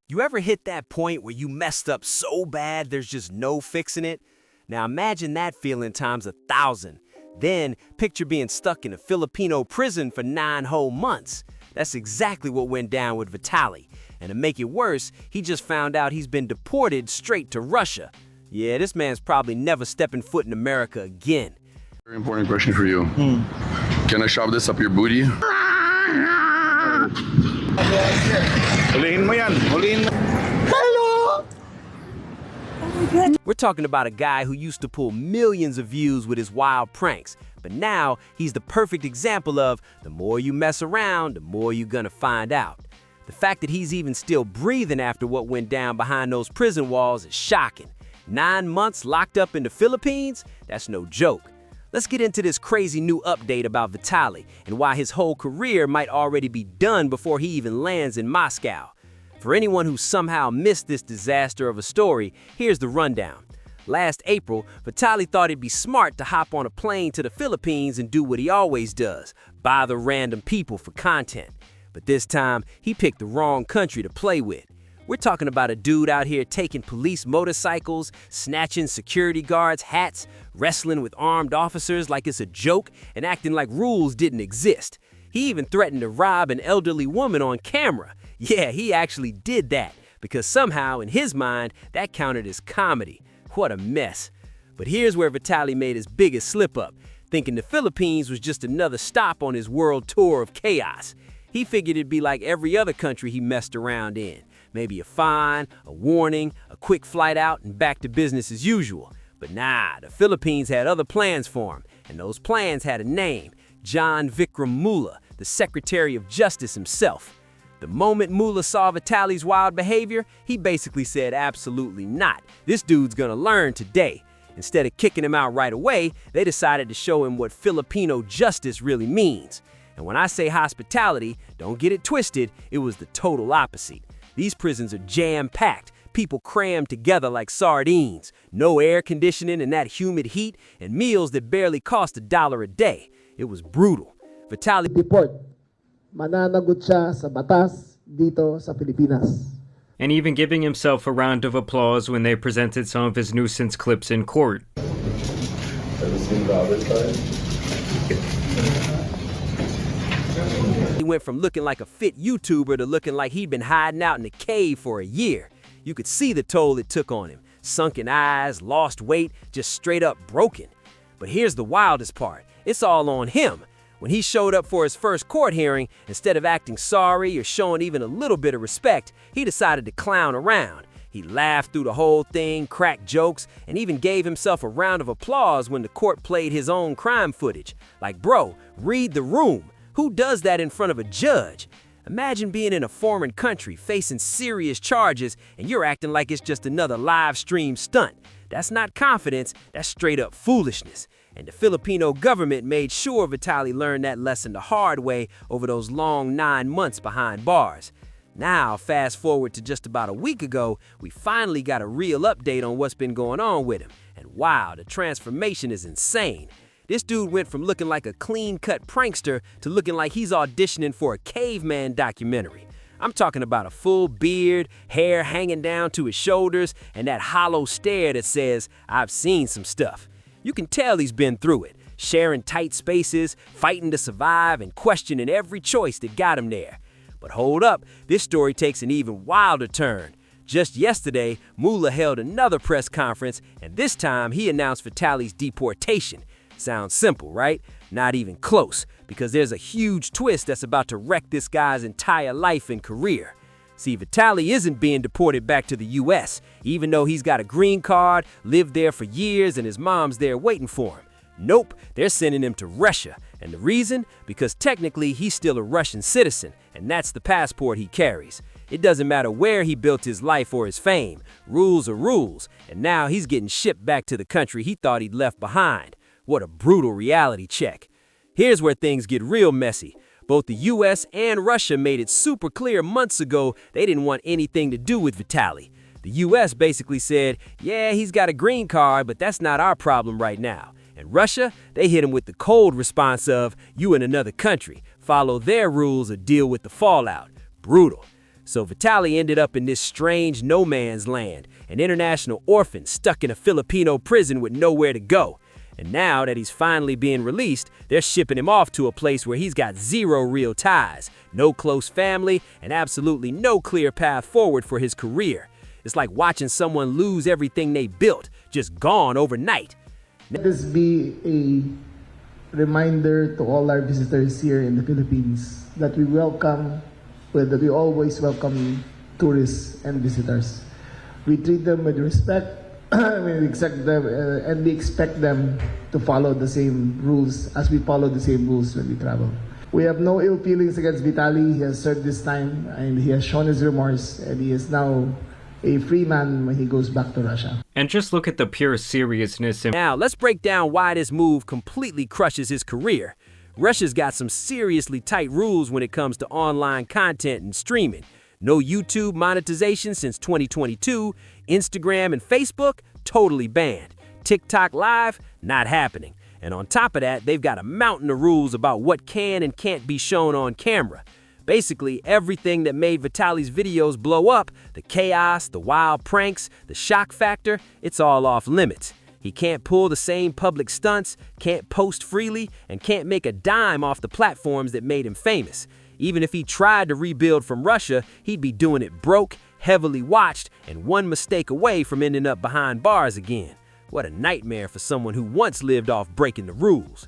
You ever hit that point where you messed up so bad there's just no fixing it? Now imagine that feeling times 1,000. Then picture being stuck in a Filipino prison for 9 whole months. That's exactly what went down with Vitaly. And to make it worse, he just found out he's been deported straight to Russia. Yeah, this man's probably never stepping foot in America again. Very important question for you. Can I shove this up your booty? Hulihin mo yan. Hulihin mo. We're talking about a guy who used to pull millions of views with his wild pranks, but now he's the perfect example of the more you mess around, the more you're gonna find out. The fact that he's even still breathing after what went down behind those prison walls is shocking. 9 months locked up in the Philippines? That's no joke. Let's get into this crazy new update about Vitaly and why his whole career might already be done before he even lands in Moscow. For anyone who somehow missed this disaster of a story, here's the rundown. Last April, Vitaly thought it'd be smart to hop on a plane to the Philippines and do what he always does, bother random people for content. But this time, he picked the wrong country to play with. We're talking about a dude out here taking police motorcycles, snatching security guards' hats, wrestling with armed officers like it's a joke, and acting like rules didn't exist. He even threatened to rob an elderly woman on camera. Yeah, he actually did that, because somehow, in his mind, that counted as comedy. What a mess. But here's where Vitaly made his biggest slip-up, thinking the Philippines was just another stop on his world tour of chaos. He figured it'd be like every other country he messed around in. Maybe a fine, a warning, a quick flight out, and back to business as usual. But nah, the Philippines had other plans for him, and those plans had a name: John Vikram Mullah, the Secretary of Justice himself. The moment Mullah saw Vitaly's wild behavior, he basically said absolutely not. This dude's gonna learn today. Instead of kicking him out right away, they decided to show him what Filipino justice really means. And when I say hospitality, don't get it twisted, it was the total opposite. These prisons are jam-packed, people crammed together like sardines, no air conditioning in that humid heat, and meals that barely cost $1 a day. It was brutal. Vitaly Deport. Mananagot siya sa batas dito sa Pilipinas. And even giving himself a round of applause when they presented some of his nuisance clips in court. He went from looking like a fit YouTuber to looking like he'd been hiding out in a cave for a year. You could see the toll it took on him. Sunken eyes, lost weight, just straight up broken. But here's the wildest part. It's all on him. When he showed up for his first court hearing, instead of acting sorry or showing even a little bit of respect, he decided to clown around. He laughed through the whole thing, cracked jokes, and even gave himself a round of applause when the court played his own crime footage. Like, bro, read the room. Who does that in front of a judge? Imagine being in a foreign country facing serious charges and you're acting like it's just another live stream stunt. That's not confidence, that's straight up foolishness. And the Filipino government made sure Vitaly learned that lesson the hard way over those long 9 months behind bars. Now, fast forward to just about a week ago, we finally got a real update on what's been going on with him. And wow, the transformation is insane. This dude went from looking like a clean-cut prankster to looking like he's auditioning for a caveman documentary. I'm talking about a full beard, hair hanging down to his shoulders, and that hollow stare that says, "I've seen some stuff." You can tell he's been through it, sharing tight spaces, fighting to survive, and questioning every choice that got him there. But hold up, this story takes an even wilder turn. Just yesterday, Mullah held another press conference, and this time he announced Vitaly's deportation. Sounds simple, right? Not even close, because there's a huge twist that's about to wreck this guy's entire life and career. See, Vitaly isn't being deported back to the US, even though he's got a green card, lived there for years, and his mom's there waiting for him. Nope, they're sending him to Russia. And the reason? Because technically he's still a Russian citizen, and that's the passport he carries. It doesn't matter where he built his life or his fame. Rules are rules, and now he's getting shipped back to the country he thought he'd left behind. What a brutal reality check. Here's where things get real messy. Both the US and Russia made it super clear months ago they didn't want anything to do with Vitaly. The US basically said, yeah, he's got a green card, but that's not our problem right now. And Russia, they hit him with the cold response of, you in another country, follow their rules or deal with the fallout. Brutal. So Vitaly ended up in this strange no man's land, an international orphan stuck in a Filipino prison with nowhere to go. And now that he's finally being released, they're shipping him off to a place where he's got zero real ties, no close family, and absolutely no clear path forward for his career. It's like watching someone lose everything they built, just gone overnight. Let this be a reminder to all our visitors here in the Philippines that we always welcome tourists and visitors. We treat them with respect. We accept them and we expect them to follow the same rules as we follow the same rules when we travel. We have no ill feelings against Vitaly. He has served this time and he has shown his remorse, and he is now a free man when he goes back to Russia. And just look at the pure seriousness. Now, let's break down why this move completely crushes his career. Russia's got some seriously tight rules when it comes to online content and streaming. No YouTube monetization since 2022. Instagram and Facebook, totally banned. TikTok Live, not happening. And on top of that, they've got a mountain of rules about what can and can't be shown on camera. Basically, everything that made Vitaly's videos blow up, the chaos, the wild pranks, the shock factor, it's all off limits. He can't pull the same public stunts, can't post freely, and can't make a dime off the platforms that made him famous. Even if he tried to rebuild from Russia, he'd be doing it broke, heavily watched, and one mistake away from ending up behind bars again. What a nightmare for someone who once lived off breaking the rules.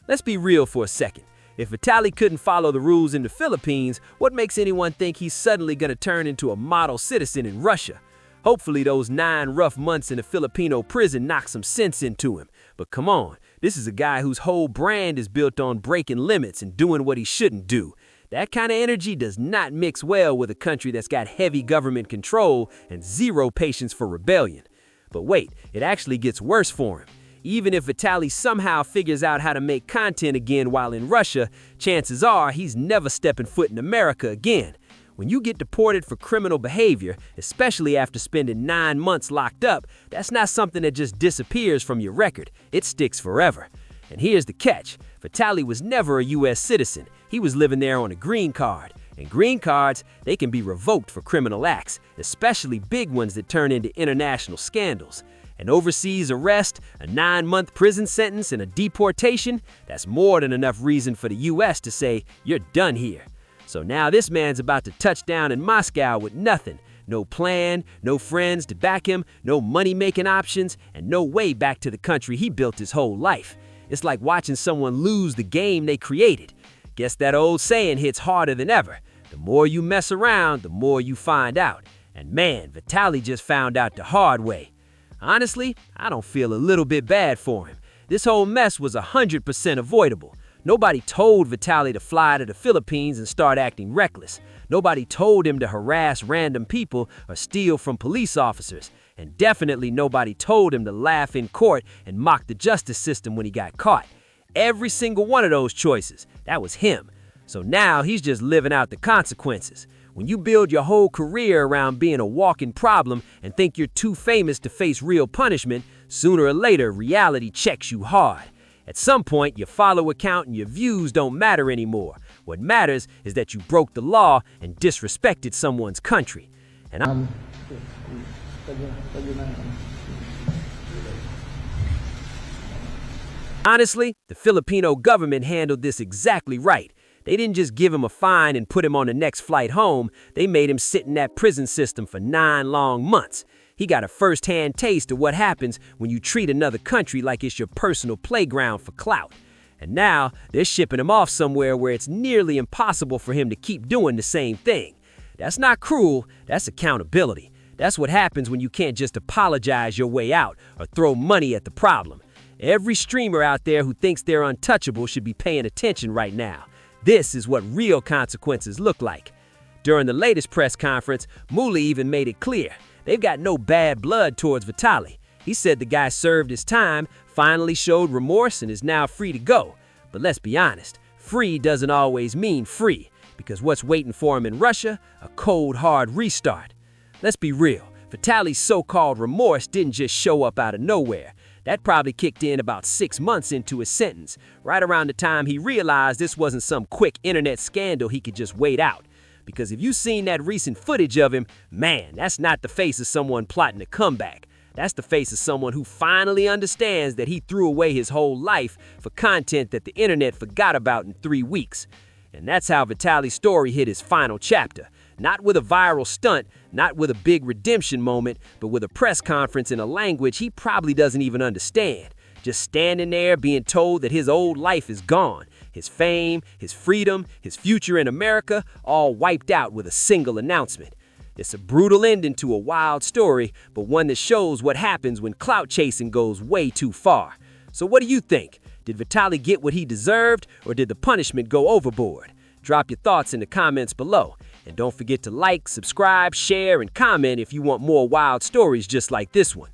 Let's be real for a second. If Vitaly couldn't follow the rules in the Philippines, what makes anyone think he's suddenly going to turn into a model citizen in Russia? Hopefully those 9 rough months in a Filipino prison knock some sense into him. But come on, this is a guy whose whole brand is built on breaking limits and doing what he shouldn't do. That kind of energy does not mix well with a country that's got heavy government control and zero patience for rebellion. But wait, it actually gets worse for him. Even if Vitaly somehow figures out how to make content again while in Russia, chances are he's never stepping foot in America again. When you get deported for criminal behavior, especially after spending 9 months locked up, that's not something that just disappears from your record. It sticks forever. And here's the catch. Vitaly was never a U.S. citizen. He was living there on a green card. And green cards, they can be revoked for criminal acts, especially big ones that turn into international scandals. An overseas arrest, a 9-month prison sentence, and a deportation, that's more than enough reason for the U.S. to say, you're done here. So now this man's about to touch down in Moscow with nothing. No plan, no friends to back him, no money-making options, and no way back to the country he built his whole life. It's like watching someone lose the game they created. Guess that old saying hits harder than ever. The more you mess around, the more you find out. And man, Vitaly just found out the hard way. Honestly, I don't feel a little bit bad for him. This whole mess was 100% avoidable. Nobody told Vitaly to fly to the Philippines and start acting reckless. Nobody told him to harass random people or steal from police officers. And definitely nobody told him to laugh in court and mock the justice system when he got caught. Every single one of those choices, that was him. So now he's just living out the consequences. When you build your whole career around being a walking problem and think you're too famous to face real punishment, sooner or later reality checks you hard. At some point, your follower count and your views don't matter anymore. What matters is that you broke the law and disrespected someone's country. And honestly, the Filipino government handled this exactly right. They didn't just give him a fine and put him on the next flight home. They made him sit in that prison system for 9 long months. He got a first-hand taste of what happens when you treat another country like it's your personal playground for clout. And now they're shipping him off somewhere where it's nearly impossible for him to keep doing the same thing. That's not cruel, that's accountability. That's what happens when you can't just apologize your way out or throw money at the problem. Every streamer out there who thinks they're untouchable should be paying attention right now. This is what real consequences look like. During the latest press conference, Muli even made it clear. They've got no bad blood towards Vitaly. He said the guy served his time, finally showed remorse, and is now free to go. But let's be honest, free doesn't always mean free, because what's waiting for him in Russia? A cold, hard restart. Let's be real, Vitaly's so-called remorse didn't just show up out of nowhere. That probably kicked in about 6 months into his sentence, right around the time he realized this wasn't some quick internet scandal he could just wait out. Because if you've seen that recent footage of him, man, that's not the face of someone plotting a comeback. That's the face of someone who finally understands that he threw away his whole life for content that the internet forgot about in 3 weeks. And that's how Vitaly's story hit his final chapter. Not with a viral stunt, not with a big redemption moment, but with a press conference in a language he probably doesn't even understand. Just standing there being told that his old life is gone. His fame, his freedom, his future in America, all wiped out with a single announcement. It's a brutal ending to a wild story, but one that shows what happens when clout chasing goes way too far. So what do you think? Did Vitaly get what he deserved, or did the punishment go overboard? Drop your thoughts in the comments below. And don't forget to like, subscribe, share, and comment if you want more wild stories just like this one.